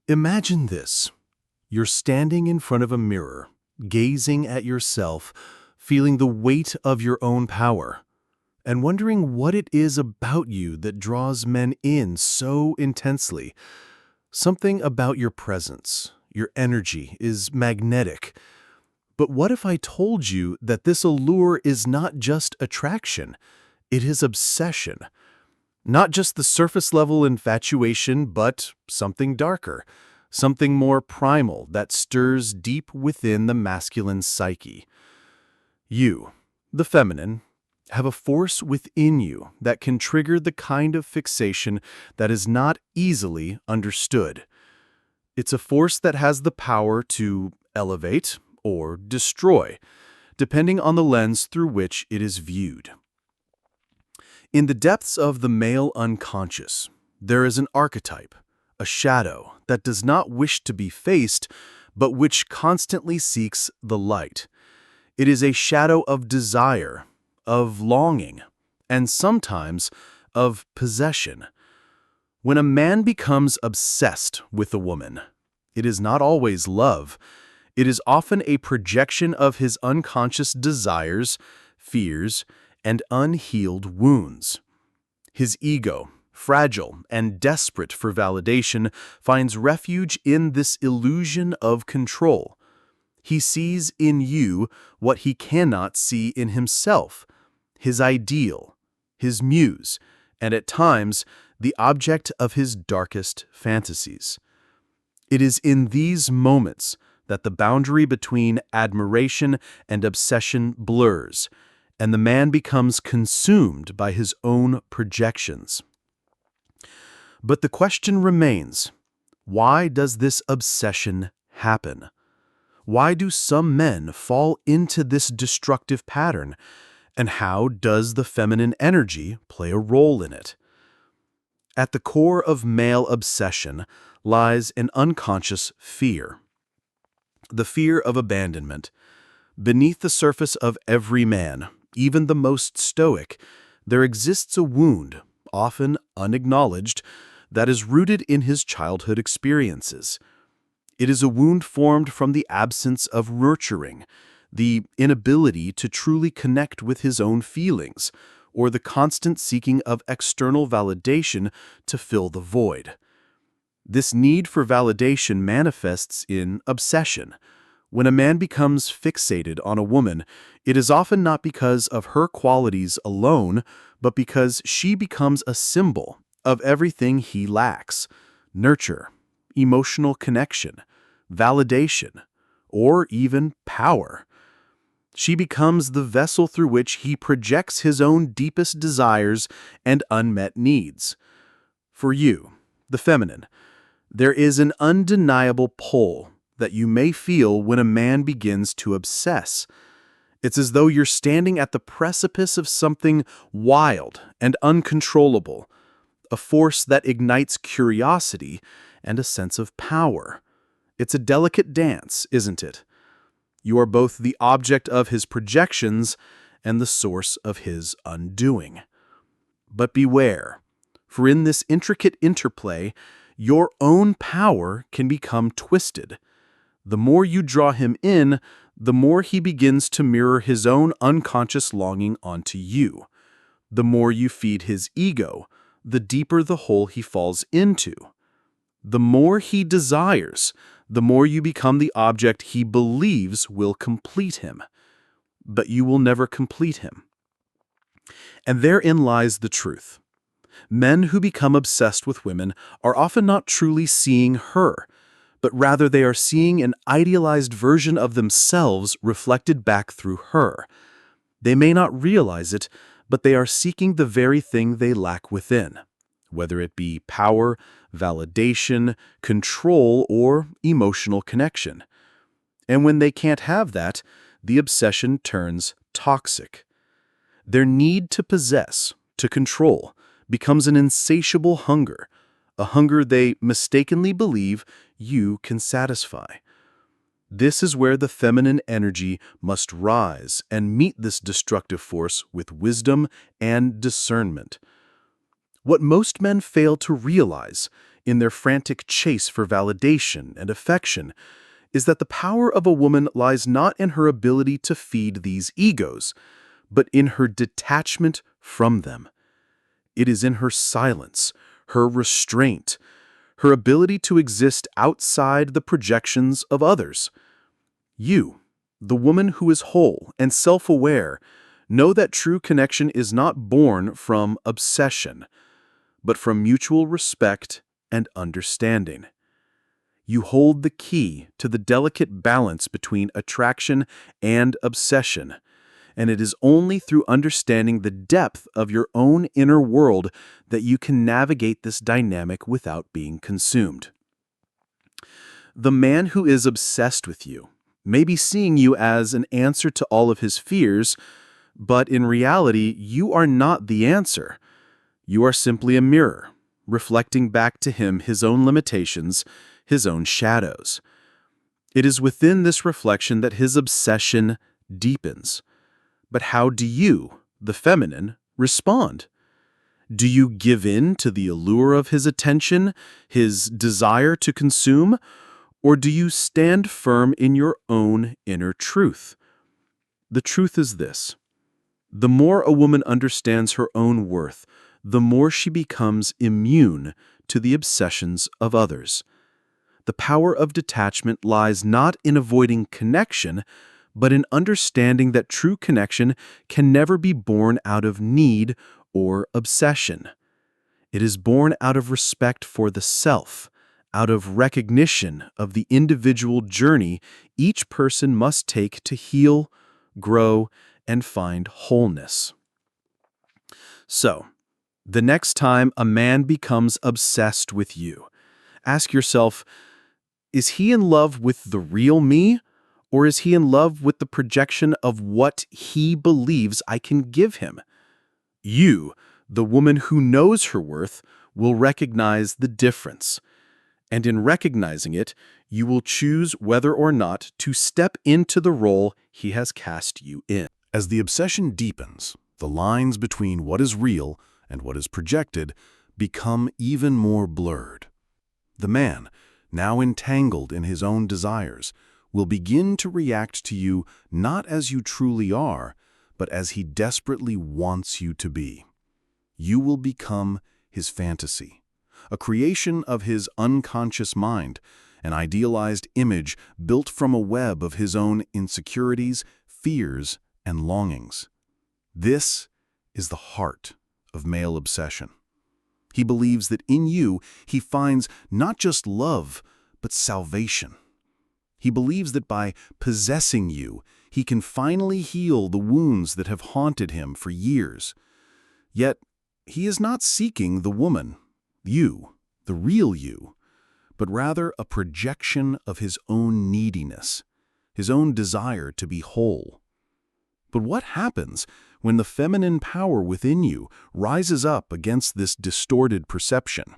Imagine this. You're standing in front of a mirror, gazing at yourself, feeling the weight of your own power, and wondering what it is about you that draws men in so intensely. Something about your presence, your energy, is magnetic. But what if I told you that this allure is not just attraction, it is obsession? Not just the surface level infatuation, but something darker, something more primal that stirs deep within the masculine psyche. You, the feminine, have a force within you that can trigger the kind of fixation that is not easily understood. It's a force that has the power to elevate or destroy, depending on the lens through which it is viewed. In the depths of the male unconscious, there is an archetype, a shadow that does not wish to be faced, but which constantly seeks the light. It is a shadow of desire, of longing, and sometimes of possession. When a man becomes obsessed with a woman, it is not always love. It is often a projection of his unconscious desires, fears, and unhealed wounds. His ego, fragile and desperate for validation, finds refuge in this illusion of control. He sees in you what he cannot see in himself, his ideal, his muse, and at times the object of his darkest fantasies. It is in these moments that the boundary between admiration and obsession blurs, and the man becomes consumed by his own projections. But the question remains, why does this obsession happen? Why do some men fall into this destructive pattern, and how does the feminine energy play a role in it? At the core of male obsession lies an unconscious fear. The fear of abandonment. Beneath the surface of every man, even the most stoic, there exists a wound, often unacknowledged, that is rooted in his childhood experiences. It is a wound formed from the absence of nurturing, the inability to truly connect with his own feelings, or the constant seeking of external validation to fill the void. This need for validation manifests in obsession. When a man becomes fixated on a woman, it is often not because of her qualities alone, but because she becomes a symbol of everything he lacks: nurture, emotional connection, validation, or even power. She becomes the vessel through which he projects his own deepest desires and unmet needs. For you, the feminine, there is an undeniable pull that you may feel when a man begins to obsess. It's as though you're standing at the precipice of something wild and uncontrollable, a force that ignites curiosity and a sense of power. It's a delicate dance, isn't it? You are both the object of his projections and the source of his undoing. But beware, for in this intricate interplay, your own power can become twisted. The more you draw him in, the more he begins to mirror his own unconscious longing onto you. The more you feed his ego, the deeper the hole he falls into. The more he desires, the more you become the object he believes will complete him. But you will never complete him. And therein lies the truth. Men who become obsessed with women are often not truly seeing her, but rather they are seeing an idealized version of themselves reflected back through her. They may not realize it, but they are seeking the very thing they lack within, whether it be power, validation, control, or emotional connection. And when they can't have that, the obsession turns toxic. Their need to possess, to control, becomes an insatiable hunger, a hunger they mistakenly believe you can satisfy. This is where the feminine energy must rise and meet this destructive force with wisdom and discernment. What most men fail to realize in their frantic chase for validation and affection, is that the power of a woman lies not in her ability to feed these egos, but in her detachment from them. It is in her silence, her restraint, her ability to exist outside the projections of others. You, the woman who is whole and self-aware, know that true connection is not born from obsession, but from mutual respect and understanding. You hold the key to the delicate balance between attraction and obsession, and it is only through understanding the depth of your own inner world that you can navigate this dynamic without being consumed. The man who is obsessed with you may be seeing you as an answer to all of his fears, but in reality, you are not the answer. You are simply a mirror, reflecting back to him his own limitations, his own shadows. It is within this reflection that his obsession deepens. But how do you, the feminine, respond? Do you give in to the allure of his attention, his desire to consume, or do you stand firm in your own inner truth? The truth is this: the more a woman understands her own worth, the more she becomes immune to the obsessions of others. The power of detachment lies not in avoiding connection, but in understanding that true connection can never be born out of need or obsession. It is born out of respect for the self, out of recognition of the individual journey each person must take to heal, grow, and find wholeness. So, the next time a man becomes obsessed with you, ask yourself, is he in love with the real me, or is he in love with the projection of what he believes I can give him? You, the woman who knows her worth, will recognize the difference. And in recognizing it, you will choose whether or not to step into the role he has cast you in. As the obsession deepens, the lines between what is real and what is projected become even more blurred. The man, now entangled in his own desires, will begin to react to you not as you truly are, but as he desperately wants you to be. You will become his fantasy, a creation of his unconscious mind, an idealized image built from a web of his own insecurities, fears, and longings. This is the heart of male obsession. He believes that in you he finds not just love, but salvation. He believes that by possessing you, he can finally heal the wounds that have haunted him for years. Yet, he is not seeking the woman, you, the real you, but rather a projection of his own neediness, his own desire to be whole. But what happens when the feminine power within you rises up against this distorted perception?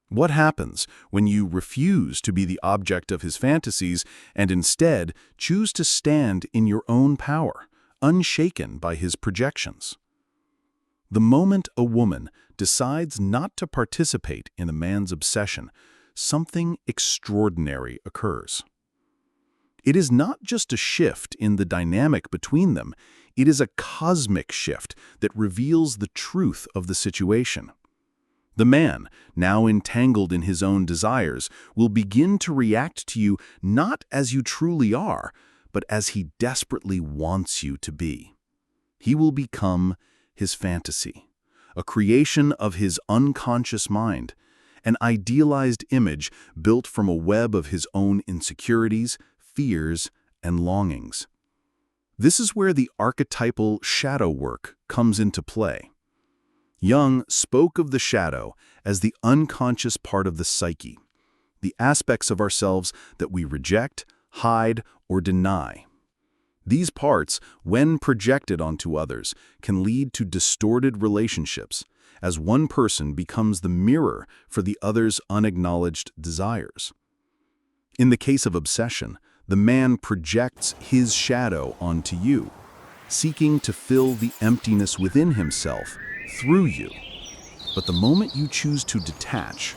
What happens when you refuse to be the object of his fantasies and instead choose to stand in your own power, unshaken by his projections? The moment a woman decides not to participate in a man's obsession, something extraordinary occurs. It is not just a shift in the dynamic between them, it is a cosmic shift that reveals the truth of the situation. The man, now entangled in his own desires, will begin to react to you not as you truly are, but as he desperately wants you to be. He will become his fantasy, a creation of his unconscious mind, an idealized image built from a web of his own insecurities, fears, and longings. This is where the archetypal shadow work comes into play. Jung spoke of the shadow as the unconscious part of the psyche, the aspects of ourselves that we reject, hide, or deny. These parts, when projected onto others, can lead to distorted relationships, as one person becomes the mirror for the other's unacknowledged desires. In the case of obsession, the man projects his shadow onto you, seeking to fill the emptiness within himself through you. But the moment you choose to detach,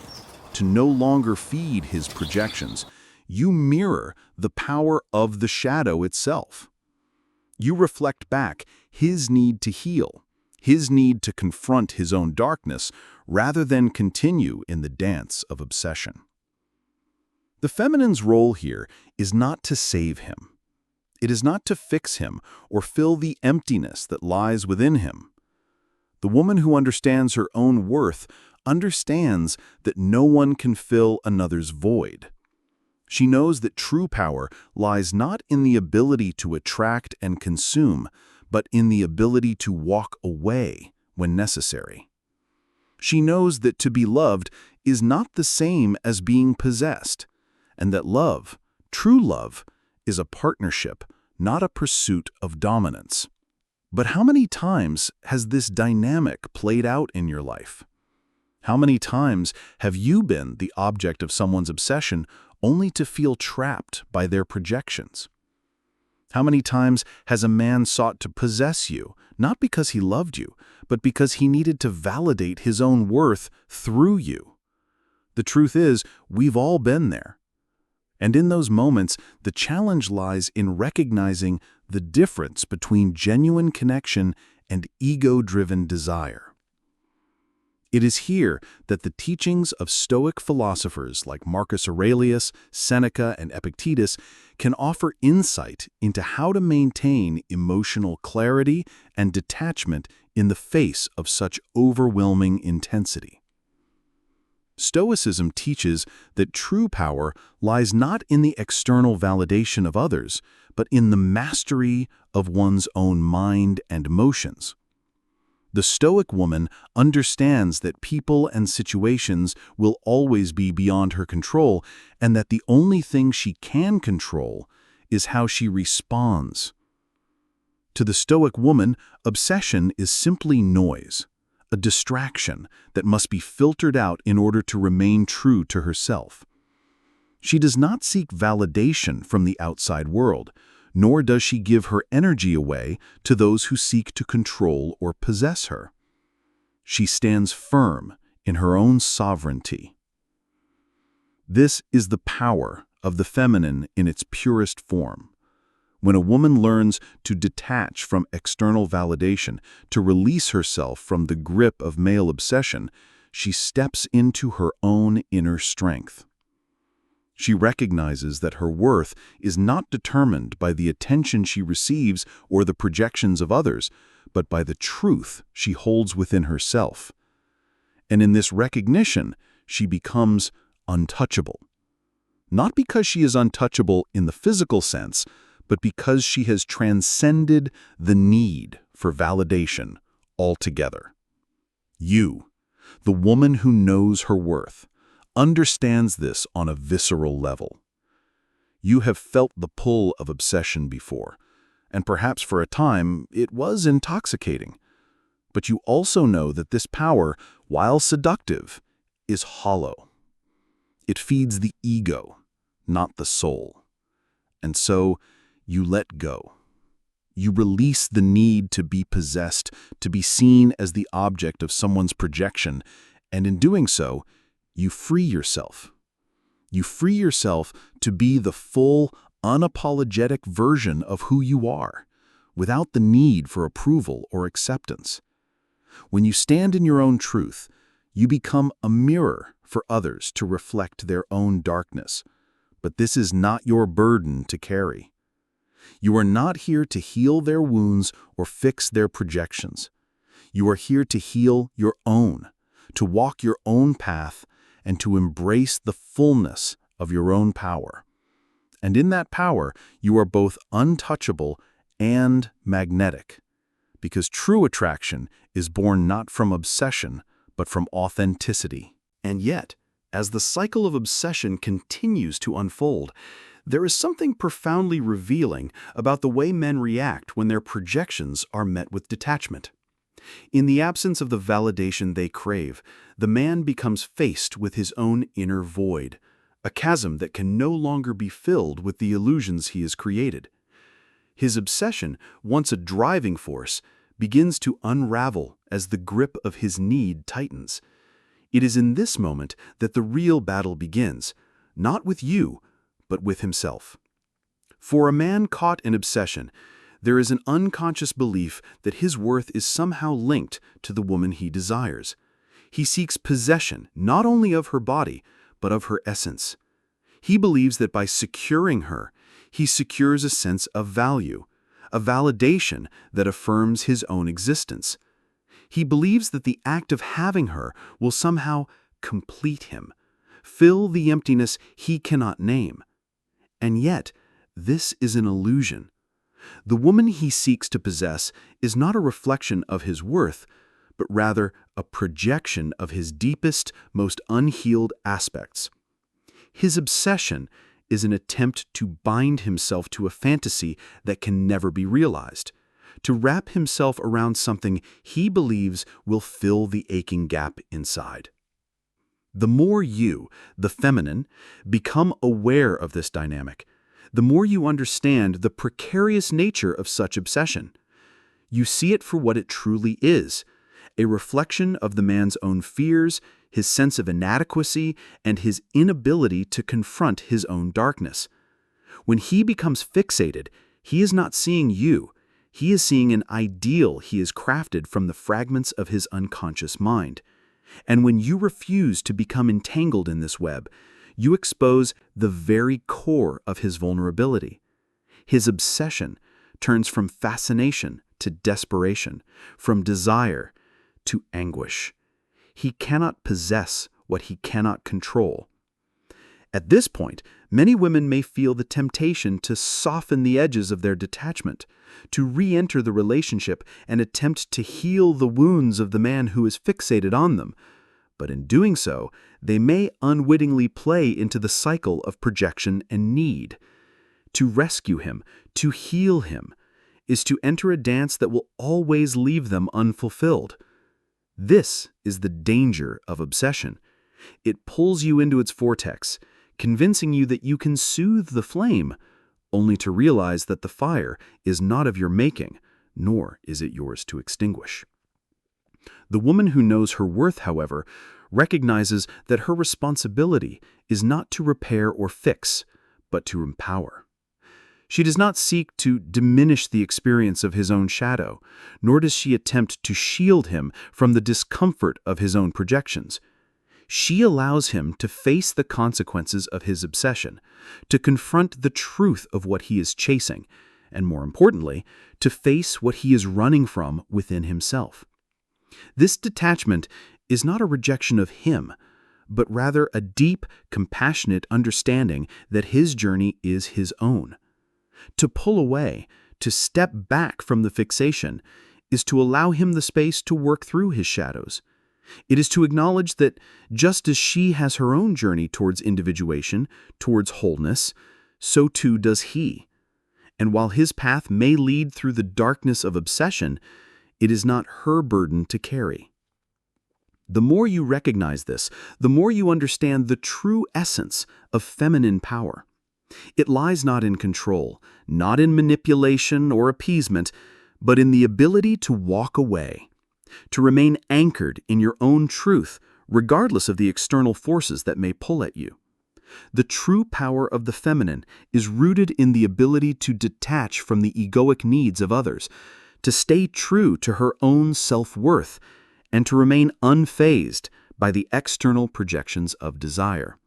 to no longer feed his projections, you mirror the power of the shadow itself. You reflect back his need to heal, his need to confront his own darkness, rather than continue in the dance of obsession. The feminine's role here is not to save him. It is not to fix him or fill the emptiness that lies within him. The woman who understands her own worth understands that no one can fill another's void. She knows that true power lies not in the ability to attract and consume, but in the ability to walk away when necessary. She knows that to be loved is not the same as being possessed, and that love, true love, is a partnership, not a pursuit of dominance. But how many times has this dynamic played out in your life? How many times have you been the object of someone's obsession only to feel trapped by their projections? How many times has a man sought to possess you, not because he loved you, but because he needed to validate his own worth through you? The truth is, we've all been there. And in those moments, the challenge lies in recognizing the difference between genuine connection and ego-driven desire. It is here that the teachings of Stoic philosophers like Marcus Aurelius, Seneca, and Epictetus can offer insight into how to maintain emotional clarity and detachment in the face of such overwhelming intensity. Stoicism teaches that true power lies not in the external validation of others, but in the mastery of one's own mind and emotions. The Stoic woman understands that people and situations will always be beyond her control, and that the only thing she can control is how she responds. To the Stoic woman, obsession is simply noise, a distraction that must be filtered out in order to remain true to herself. She does not seek validation from the outside world, nor does she give her energy away to those who seek to control or possess her. She stands firm in her own sovereignty. This is the power of the feminine in its purest form. When a woman learns to detach from external validation, to release herself from the grip of male obsession, she steps into her own inner strength. She recognizes that her worth is not determined by the attention she receives or the projections of others, but by the truth she holds within herself. And in this recognition, she becomes untouchable. Not because she is untouchable in the physical sense, but because she has transcended the need for validation altogether. You, the woman who knows her worth, understands this on a visceral level. You have felt the pull of obsession before, and perhaps for a time it was intoxicating. But you also know that this power, while seductive, is hollow. It feeds the ego, not the soul. And so, you let go. You release the need to be possessed, to be seen as the object of someone's projection, and in doing so, you free yourself. You free yourself to be the full, unapologetic version of who you are, without the need for approval or acceptance. When you stand in your own truth, you become a mirror for others to reflect their own darkness. But this is not your burden to carry. You are not here to heal their wounds or fix their projections. You are here to heal your own, to walk your own path, and to embrace the fullness of your own power. And in that power, you are both untouchable and magnetic, because true attraction is born not from obsession, but from authenticity. And yet, as the cycle of obsession continues to unfold, there is something profoundly revealing about the way men react when their projections are met with detachment. In the absence of the validation they crave, the man becomes faced with his own inner void, a chasm that can no longer be filled with the illusions he has created. His obsession, once a driving force, begins to unravel as the grip of his need tightens. It is in this moment that the real battle begins, not with you, but with himself. For a man caught in obsession, there is an unconscious belief that his worth is somehow linked to the woman he desires. He seeks possession not only of her body, but of her essence. He believes that by securing her, he secures a sense of value, a validation that affirms his own existence. He believes that the act of having her will somehow complete him, fill the emptiness he cannot name. And yet, this is an illusion. The woman he seeks to possess is not a reflection of his worth, but rather a projection of his deepest, most unhealed aspects. His obsession is an attempt to bind himself to a fantasy that can never be realized, to wrap himself around something he believes will fill the aching gap inside. The more you, the feminine, become aware of this dynamic, the more you understand the precarious nature of such obsession. You see it for what it truly is, a reflection of the man's own fears, his sense of inadequacy, and his inability to confront his own darkness. When he becomes fixated, he is not seeing you. He is seeing an ideal he has crafted from the fragments of his unconscious mind. And when you refuse to become entangled in this web, you expose the very core of his vulnerability. His obsession turns from fascination to desperation, from desire to anguish. He cannot possess what he cannot control. At this point, many women may feel the temptation to soften the edges of their detachment, to re-enter the relationship and attempt to heal the wounds of the man who is fixated on them. But in doing so, they may unwittingly play into the cycle of projection and need. To rescue him, to heal him, is to enter a dance that will always leave them unfulfilled. This is the danger of obsession. It pulls you into its vortex, convincing you that you can soothe the flame, only to realize that the fire is not of your making, nor is it yours to extinguish. The woman who knows her worth, however, recognizes that her responsibility is not to repair or fix, but to empower. She does not seek to diminish the experience of his own shadow, nor does she attempt to shield him from the discomfort of his own projections. She allows him to face the consequences of his obsession, to confront the truth of what he is chasing, and more importantly, to face what he is running from within himself. This detachment is not a rejection of him, but rather a deep, compassionate understanding that his journey is his own. To pull away, to step back from the fixation, is to allow him the space to work through his shadows. It is to acknowledge that just as she has her own journey towards individuation, towards wholeness, so too does he. And while his path may lead through the darkness of obsession, it is not her burden to carry. The more you recognize this, the more you understand the true essence of feminine power. It lies not in control, not in manipulation or appeasement, but in the ability to walk away, to remain anchored in your own truth, regardless of the external forces that may pull at you. The true power of the feminine is rooted in the ability to detach from the egoic needs of others, to stay true to her own self-worth, and to remain unfazed by the external projections of desire.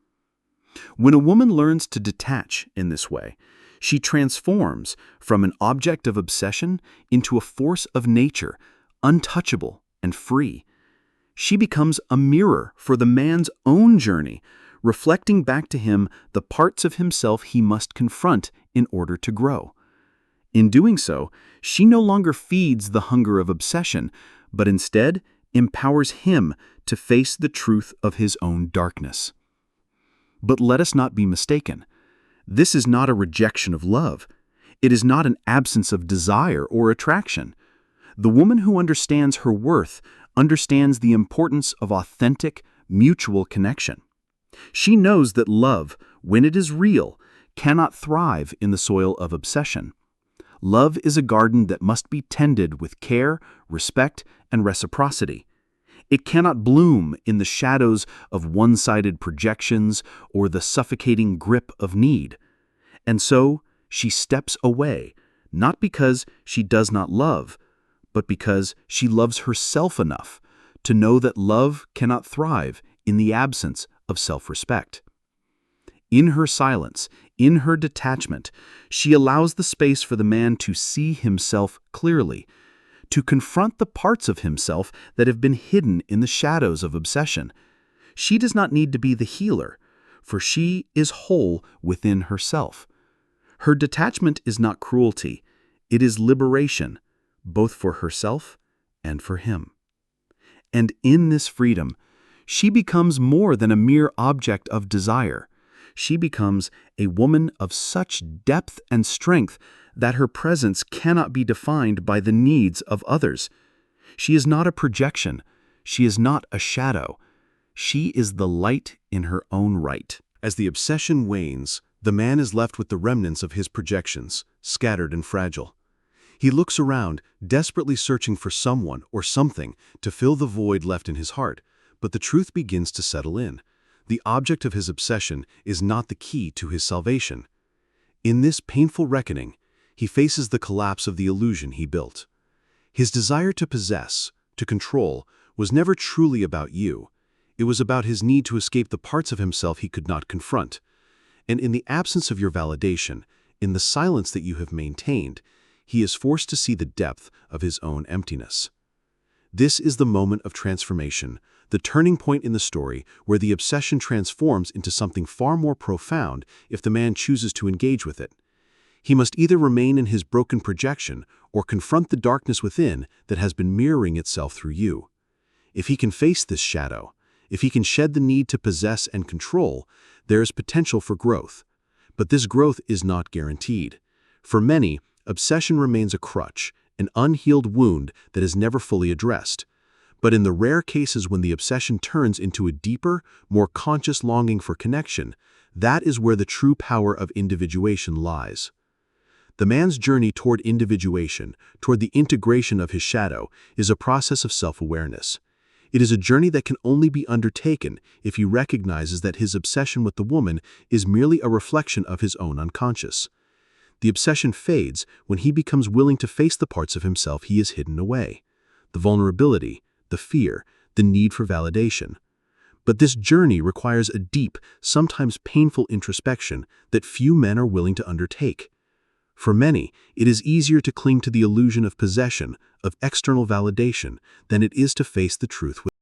When a woman learns to detach in this way, she transforms from an object of obsession into a force of nature, untouchable and free. She becomes a mirror for the man's own journey, reflecting back to him the parts of himself he must confront in order to grow. In doing so, she no longer feeds the hunger of obsession, but instead empowers him to face the truth of his own darkness. But let us not be mistaken. This is not a rejection of love. It is not an absence of desire or attraction. The woman who understands her worth understands the importance of authentic, mutual connection. She knows that love, when it is real, cannot thrive in the soil of obsession. Love is a garden that must be tended with care, respect, and reciprocity. It cannot bloom in the shadows of one-sided projections or the suffocating grip of need. And so she steps away, not because she does not love, but because she loves herself enough to know that love cannot thrive in the absence of self-respect. In her silence, in her detachment, she allows the space for the man to see himself clearly, to confront the parts of himself that have been hidden in the shadows of obsession. She does not need to be the healer, for she is whole within herself. Her detachment is not cruelty, it is liberation, both for herself and for him. And in this freedom, she becomes more than a mere object of desire. She becomes a woman of such depth and strength that her presence cannot be defined by the needs of others. She is not a projection. She is not a shadow. She is the light in her own right. As the obsession wanes, the man is left with the remnants of his projections, scattered and fragile. He looks around, desperately searching for someone or something to fill the void left in his heart, but the truth begins to settle in. The object of his obsession is not the key to his salvation. In this painful reckoning, he faces the collapse of the illusion he built. His desire to possess, to control, was never truly about you. It was about his need to escape the parts of himself he could not confront. And in the absence of your validation, in the silence that you have maintained, he is forced to see the depth of his own emptiness. This is the moment of transformation, the turning point in the story where the obsession transforms into something far more profound if the man chooses to engage with it. He must either remain in his broken projection or confront the darkness within that has been mirroring itself through you. If he can face this shadow, if he can shed the need to possess and control, there is potential for growth. But this growth is not guaranteed. For many, obsession remains a crutch, an unhealed wound that is never fully addressed. But in the rare cases when the obsession turns into a deeper, more conscious longing for connection, that is where the true power of individuation lies. The man's journey toward individuation, toward the integration of his shadow, is a process of self-awareness. It is a journey that can only be undertaken if he recognizes that his obsession with the woman is merely a reflection of his own unconscious. The obsession fades when he becomes willing to face the parts of himself he has hidden away, the vulnerability, the fear, the need for validation. But this journey requires a deep, sometimes painful introspection that few men are willing to undertake. For many, it is easier to cling to the illusion of possession, of external validation, than it is to face the truth within.